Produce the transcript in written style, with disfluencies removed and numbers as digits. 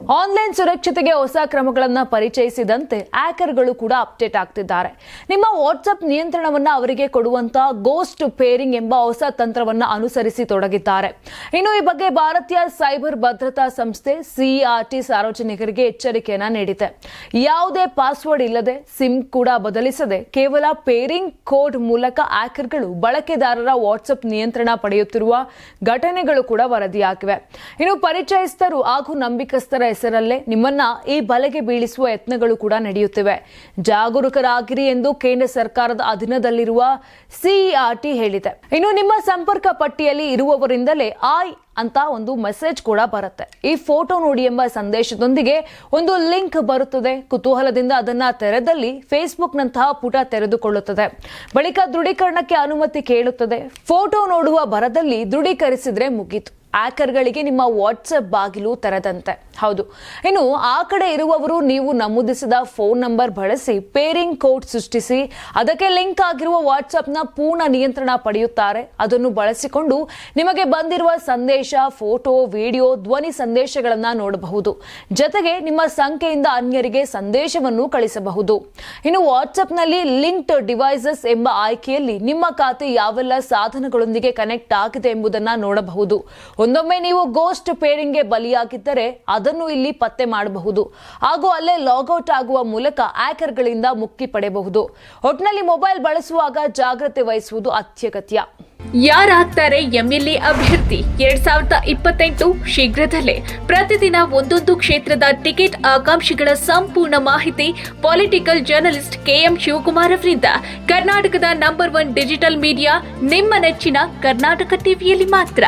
Online ಸುರಕ್ಷತೆಗೆ ಹೊಸ ಕ್ರಮಗಳನ್ನು ಪರಿಚಯಿಸಿದಂತೆ ಹ್ಯಾಕರ್ಗಳು ಕೂಡ ಅಪ್ಡೇಟ್ ಆಗ್ತಿದ್ದಾರೆ. ನಿಮ್ಮ ವಾಟ್ಸ್ಆಪ್ ನಿಯಂತ್ರಣವನ್ನು ಅವರಿಗೆ ಕೊಡುವಂತಹ ಗೋಸ್ಟ್ ಪೇರಿಂಗ್ ಎಂಬ ಹೊಸ ತಂತ್ರವನ್ನು ಅನುಸರಿಸಿ ತೊಡಗಿದ್ದಾರೆ. ಇನ್ನು ಈ ಬಗ್ಗೆ ಭಾರತೀಯ ಸೈಬರ್ ಭದ್ರತಾ ಸಂಸ್ಥೆ CERT ಸಾರ್ವಜನಿಕರಿಗೆ ಎಚ್ಚರಿಕೆಯನ್ನ ನೀಡಿದೆ. ಯಾವುದೇ ಪಾಸ್ವರ್ಡ್ ಇಲ್ಲದೆ ಸಿಮ್ ಕೂಡ ಬದಲಿಸದೆ ಕೇವಲ ಪೇರಿಂಗ್ ಕೋಡ್ ಮೂಲಕ ಹ್ಯಾಕರ್ಗಳು ಬಳಕೆದಾರರ ವಾಟ್ಸ್ಆಪ್ ನಿಯಂತ್ರಣ ಪಡೆಯುತ್ತಿರುವ ಘಟನೆಗಳು ಕೂಡ ವರದಿಯಾಗಿವೆ. ಇನ್ನು ಪರಿಚಯಸ್ಥರು ಹಾಗೂ ನಂಬಿಕಸ್ಥರ ಹೆಸರಲ್ಲೇ ನಿಮ್ಮನ್ನ ಈ ಬಲೆಗೆ ಬೀಳಿಸುವ ಯತ್ನಗಳು ಕೂಡ ನಡೆಯುತ್ತಿವೆ. ಜಾಗರೂಕರಾಗಿರಿ ಎಂದು ಕೇಂದ್ರ ಸರ್ಕಾರದ ಅಧೀನದಲ್ಲಿರುವ CERT ಹೇಳಿದೆ. ಇನ್ನು ನಿಮ್ಮ ಸಂಪರ್ಕ ಪಟ್ಟಿಯಲ್ಲಿ ಇರುವವರಿಂದಲೇ ಅಂತ ಒಂದು ಮೆಸೇಜ್ ಕೂಡ ಬರುತ್ತೆ. ಈ ಫೋಟೋ ನೋಡಿ ಎಂಬ ಸಂದೇಶದೊಂದಿಗೆ ಒಂದು ಲಿಂಕ್ ಬರುತ್ತದೆ. ಕುತೂಹಲದಿಂದ ಅದನ್ನ ತೆರೆದಲ್ಲಿ ಫೇಸ್ಬುಕ್ ನಂತಹ ಪುಟ ತೆರೆದುಕೊಳ್ಳುತ್ತದೆ. ಬಳಿಕ ದೃಢೀಕರಣಕ್ಕೆ ಅನುಮತಿ ಕೇಳುತ್ತದೆ. ಫೋಟೋ ನೋಡುವ ಭರದಲ್ಲಿ ದೃಢೀಕರಿಸಿದ್ರೆ ಮುಗೀತು. ಹ್ಯಾಕರ್ಗಳಿಗೆ ನಿಮ್ಮ ವಾಟ್ಸ್ಆಪ್ ಬಾಗಿಲು ತೆರೆದಂತೆ. ಹೌದು, ಇನ್ನು ಆ ಕಡೆ ಇರುವವರು ನೀವು ನಮೂದಿಸಿದ ಫೋನ್ ನಂಬರ್ ಬಳಸಿ ಪೇರಿಂಗ್ ಕೋಡ್ ಸೃಷ್ಟಿಸಿ ಅದಕ್ಕೆ ಲಿಂಕ್ ಆಗಿರುವ ವಾಟ್ಸ್ಆಪ್ನ ಪೂರ್ಣ ನಿಯಂತ್ರಣ ಪಡೆಯುತ್ತಾರೆ. ಅದನ್ನು ಬಳಸಿಕೊಂಡು ನಿಮಗೆ ಬಂದಿರುವ ಸಂದೇಶ, ಫೋಟೋ, ವಿಡಿಯೋ, ಧ್ವನಿ ಸಂದೇಶಗಳನ್ನ ನೋಡಬಹುದು. ಜೊತೆಗೆ ನಿಮ್ಮ ಸಂಖ್ಯೆಯಿಂದ ಅನ್ಯರಿಗೆ ಸಂದೇಶವನ್ನು ಕಳಿಸಬಹುದು. ಇನ್ನು ವಾಟ್ಸ್ಆಪ್ನಲ್ಲಿ ಲಿಂಕ್ಡ್ ಡಿವೈಸಸ್ ಎಂಬ ಆಯ್ಕೆಯಲ್ಲಿ ನಿಮ್ಮ ಖಾತೆ ಯಾವೆಲ್ಲ ಸಾಧನಗಳೊಂದಿಗೆ ಕನೆಕ್ಟ್ ಆಗಿದೆ ಎಂಬುದನ್ನು ನೋಡಬಹುದು. ಒಂದೊಮ್ಮೆ ನೀವು ಗೋಸ್ಟ್ ಪೇರಿಂಗ್ಗೆ ಬಲಿಯಾಗಿದ್ದರೆ ಅದನ್ನು ಇಲ್ಲಿ ಪತ್ತೆ ಮಾಡಬಹುದು ಹಾಗೂ ಅಲ್ಲೇ ಲಾಗೌಟ್ ಆಗುವ ಮೂಲಕ ಹ್ಯಾಕರ್ಗಳಿಂದ ಮುಕ್ತಿ ಪಡೆಯಬಹುದು. ಒಟ್ಟಿನಲ್ಲಿ ಮೊಬೈಲ್ ಬಳಸುವಾಗ ಜಾಗ್ರತೆ ವಹಿಸುವುದು ಅತ್ಯಗತ್ಯ. ಯಾರಾಗ್ತಾರೆ MLA ಅಭ್ಯರ್ಥಿ 2028 ಶೀಘ್ರದಲ್ಲೇ. ಪ್ರತಿದಿನ ಒಂದೊಂದು ಕ್ಷೇತ್ರದ ಟಿಕೆಟ್ ಆಕಾಂಕ್ಷಿಗಳ ಸಂಪೂರ್ಣ ಮಾಹಿತಿ ಪೊಲಿಟಿಕಲ್ ಜರ್ನಲಿಸ್ಟ್ KM ಶಿವಕುಮಾರ್ ಅವರಿಂದ. ಕರ್ನಾಟಕದ ನಂಬರ್ 1 ಡಿಜಿಟಲ್ ಮೀಡಿಯಾ ನಿಮ್ಮ ನೆಚ್ಚಿನ ಕರ್ನಾಟಕ ಟಿವಿಯಲ್ಲಿ ಮಾತ್ರ.